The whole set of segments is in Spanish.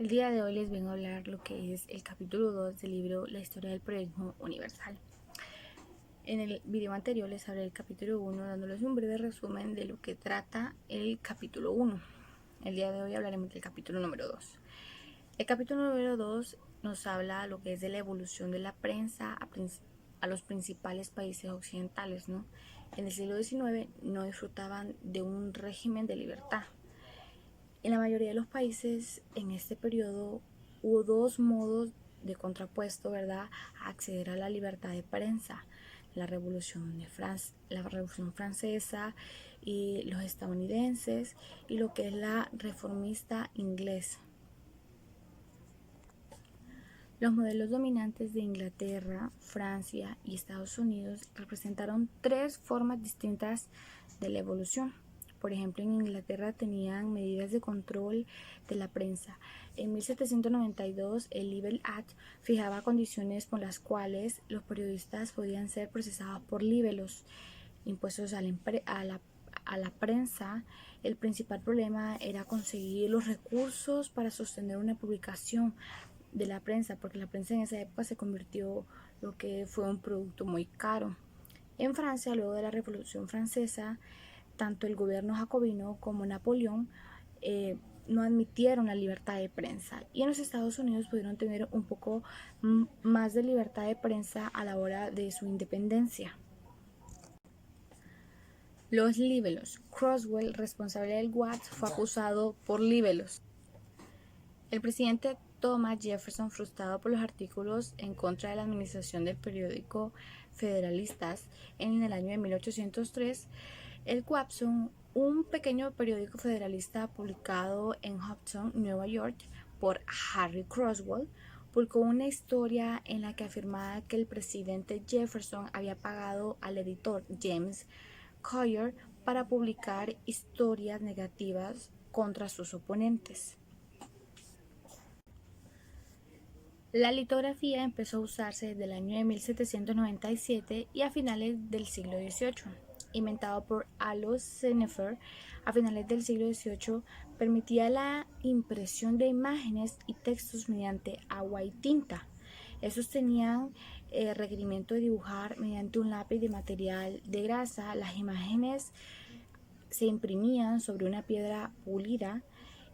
El día de hoy les vengo a hablar lo que es el capítulo 2 del libro La historia del periodismo universal. En el video anterior les hablé del capítulo 1 dándoles un breve resumen de lo que trata el capítulo 1. El día de hoy hablaremos del capítulo número 2. El capítulo número 2 nos habla lo que es de la evolución de la prensa a los principales países occidentales, ¿no? En el siglo XIX no disfrutaban de un régimen de libertad. En la mayoría de los países en este periodo hubo dos modos de contrapuesto, ¿verdad?, a acceder a la libertad de prensa: la Revolución Francesa y los estadounidenses, y lo que es la reformista inglesa. Los modelos dominantes de Inglaterra, Francia y Estados Unidos representaron tres formas distintas de la evolución. Por ejemplo, en Inglaterra tenían medidas de control de la prensa. En 1792, el Libel Act fijaba condiciones por las cuales los periodistas podían ser procesados por libelos impuestos a la prensa. El principal problema era conseguir los recursos para sostener una publicación de la prensa, porque la prensa en esa época se convirtió lo que fue un producto muy caro. En Francia, luego de la Revolución Francesa, tanto el gobierno jacobino como Napoleón no admitieron la libertad de prensa, y en los Estados Unidos pudieron tener un poco más de libertad de prensa a la hora de su independencia. Los libelos. Cromwell, responsable del Watts, fue acusado por libelos. El presidente Thomas Jefferson, frustrado por los artículos en contra de la administración del periódico Federalistas en el año de 1803, el Watson, un pequeño periódico federalista publicado en Hudson, Nueva York, por Harry Cromwell, publicó una historia en la que afirmaba que el presidente Jefferson había pagado al editor James Collier para publicar historias negativas contra sus oponentes. La litografía empezó a usarse desde el año de 1797 y a finales del siglo XVIII. Inventado por Alois Senefer a finales del siglo XVIII, permitía la impresión de imágenes y textos mediante agua y tinta. Estos tenían requerimiento de dibujar mediante un lápiz de material de grasa. Las imágenes se imprimían sobre una piedra pulida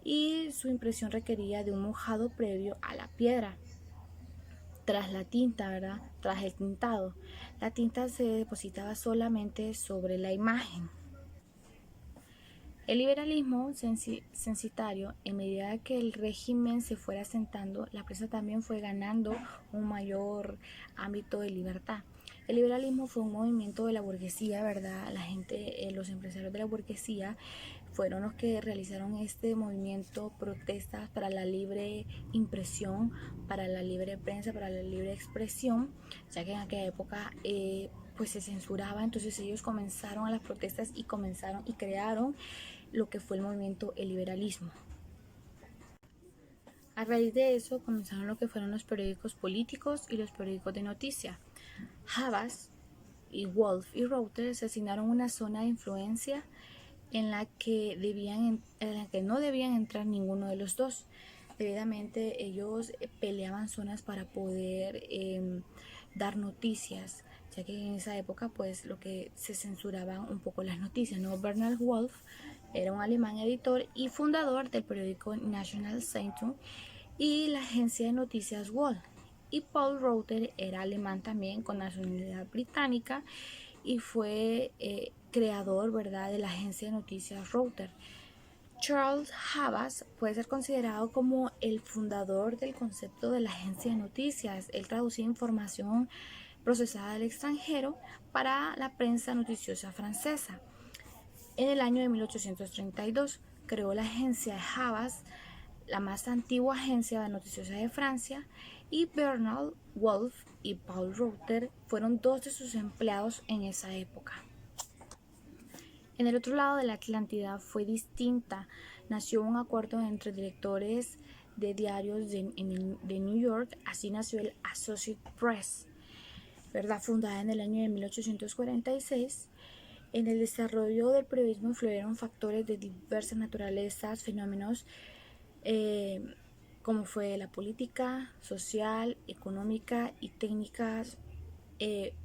y su impresión requería de un mojado previo a la piedra. Tras la tinta, ¿verdad? Tras el tintado, la tinta se depositaba solamente sobre la imagen. El liberalismo censitario, en medida que el régimen se fuera asentando, la prensa también fue ganando un mayor ámbito de libertad. El liberalismo fue un movimiento de la burguesía, ¿verdad? La gente, los empresarios de la burguesía fueron los que realizaron este movimiento, protestas para la libre impresión, para la libre prensa, para la libre expresión, ya que en aquella época pues se censuraba. Entonces ellos comenzaron a las protestas y crearon lo que fue el movimiento, el liberalismo. A raíz de eso comenzaron lo que fueron los periódicos políticos y los periódicos de noticias. Havas y Wolf y Reuters se asignaron una zona de influencia en la que no debían entrar ninguno de los dos. Debidamente ellos peleaban zonas para poder dar noticias, ya que en esa época pues lo que se censuraban un poco las noticias, ¿no? Bernhard Wolff era un alemán editor y fundador del periódico National Zeitung y la agencia de noticias Wall. Y Paul Reuter era alemán también con nacionalidad británica y fue creador, ¿verdad?, de la agencia de noticias Reuters. Charles Havas puede ser considerado como el fundador del concepto de la agencia de noticias. Él traducía información procesada del extranjero para la prensa noticiosa francesa. En el año de 1832 creó la agencia de Havas, la más antigua agencia noticiosa de Francia, y Bernhard Wolff y Paul Reuter fueron dos de sus empleados en esa época. En el otro lado de la Atlántida fue distinta. Nació un acuerdo entre directores de diarios de New York. Así nació el Associated Press, ¿verdad?, fundada en el año de 1846. En el desarrollo del periodismo influyeron factores de diversas naturalezas, fenómenos como fue la política, social, económica y técnicas,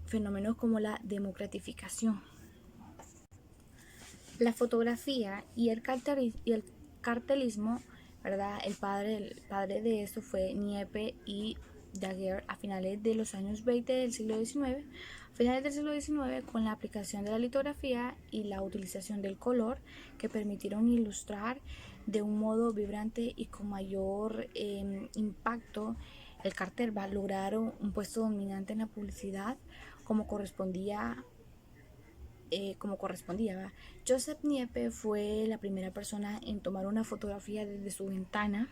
fenómenos como la democratización. La fotografía y el cartelismo, ¿verdad? El padre de esto fue Nieppe y Daguerre a finales de los años 20 del siglo XIX. A finales del siglo XIX, con la aplicación de la litografía y la utilización del color, que permitieron ilustrar de un modo vibrante y con mayor impacto, el cartel va a lograr un puesto dominante en la publicidad como correspondía. ¿Va? Joseph Nieppe fue la primera persona en tomar una fotografía desde su ventana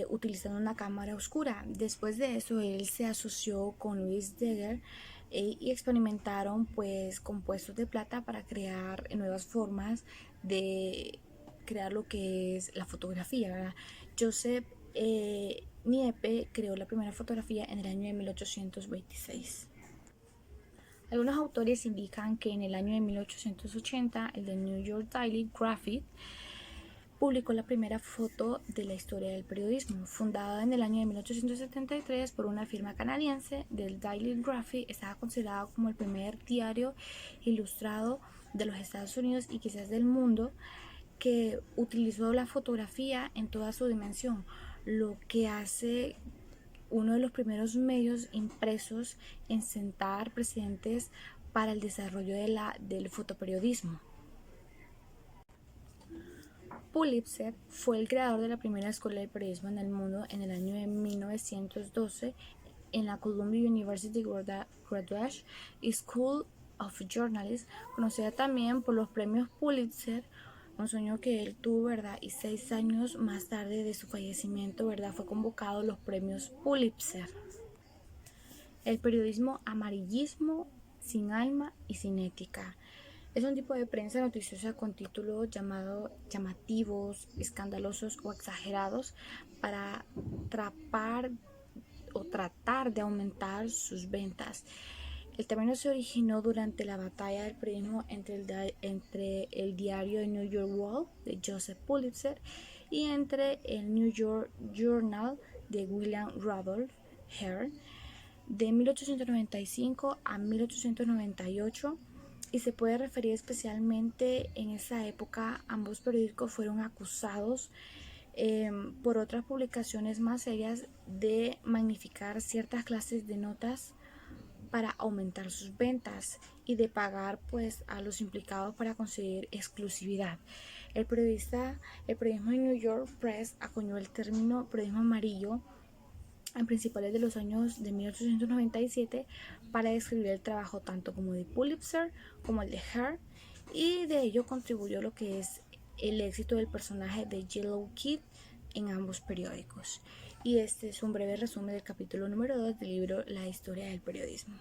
utilizando una cámara oscura. Después de eso, él se asoció con Louis Daguerre y experimentaron pues compuestos de plata para crear nuevas formas de crear lo que es la fotografía, ¿verdad? Joseph Nieppe creó la primera fotografía en el año de 1826. Algunos autores indican que en el año de 1880 el The New York Daily Graphic publicó la primera foto de la historia del periodismo. Fundada en el año de 1873 por una firma canadiense, del Daily Graphic estaba considerado como el primer diario ilustrado de los Estados Unidos y quizás del mundo que utilizó la fotografía en toda su dimensión, lo que hace uno de los primeros medios impresos en sentar precedentes para el desarrollo del fotoperiodismo. Pulitzer fue el creador de la primera escuela de periodismo en el mundo en el año de 1912 en la Columbia University Graduate School of Journalism, conocida también por los premios Pulitzer, un sueño que él tuvo, ¿verdad? Y 6 años más tarde de su fallecimiento, ¿verdad? Fue convocado a los premios Pulitzer. El periodismo amarillismo, sin alma y sin ética. Es un tipo de prensa noticiosa con títulos llamativos, escandalosos o exagerados para atrapar o tratar de aumentar sus ventas. El término se originó durante la batalla del periodismo entre el diario The New York World de Joseph Pulitzer y entre el New York Journal de William Randolph Hearst de 1895 a 1898, y se puede referir especialmente en esa época. Ambos periódicos fueron acusados por otras publicaciones más serias de magnificar ciertas clases de notas para aumentar sus ventas y de pagar pues a los implicados para conseguir exclusividad. El periodismo de New York Press acuñó el término periodismo amarillo en principales de los años de 1897 para describir el trabajo tanto como de Pulitzer como el de Hearst, y de ello contribuyó lo que es el éxito del personaje de Yellow Kid en ambos periódicos. Y este es un breve resumen del capítulo número 2 del libro La historia del periodismo.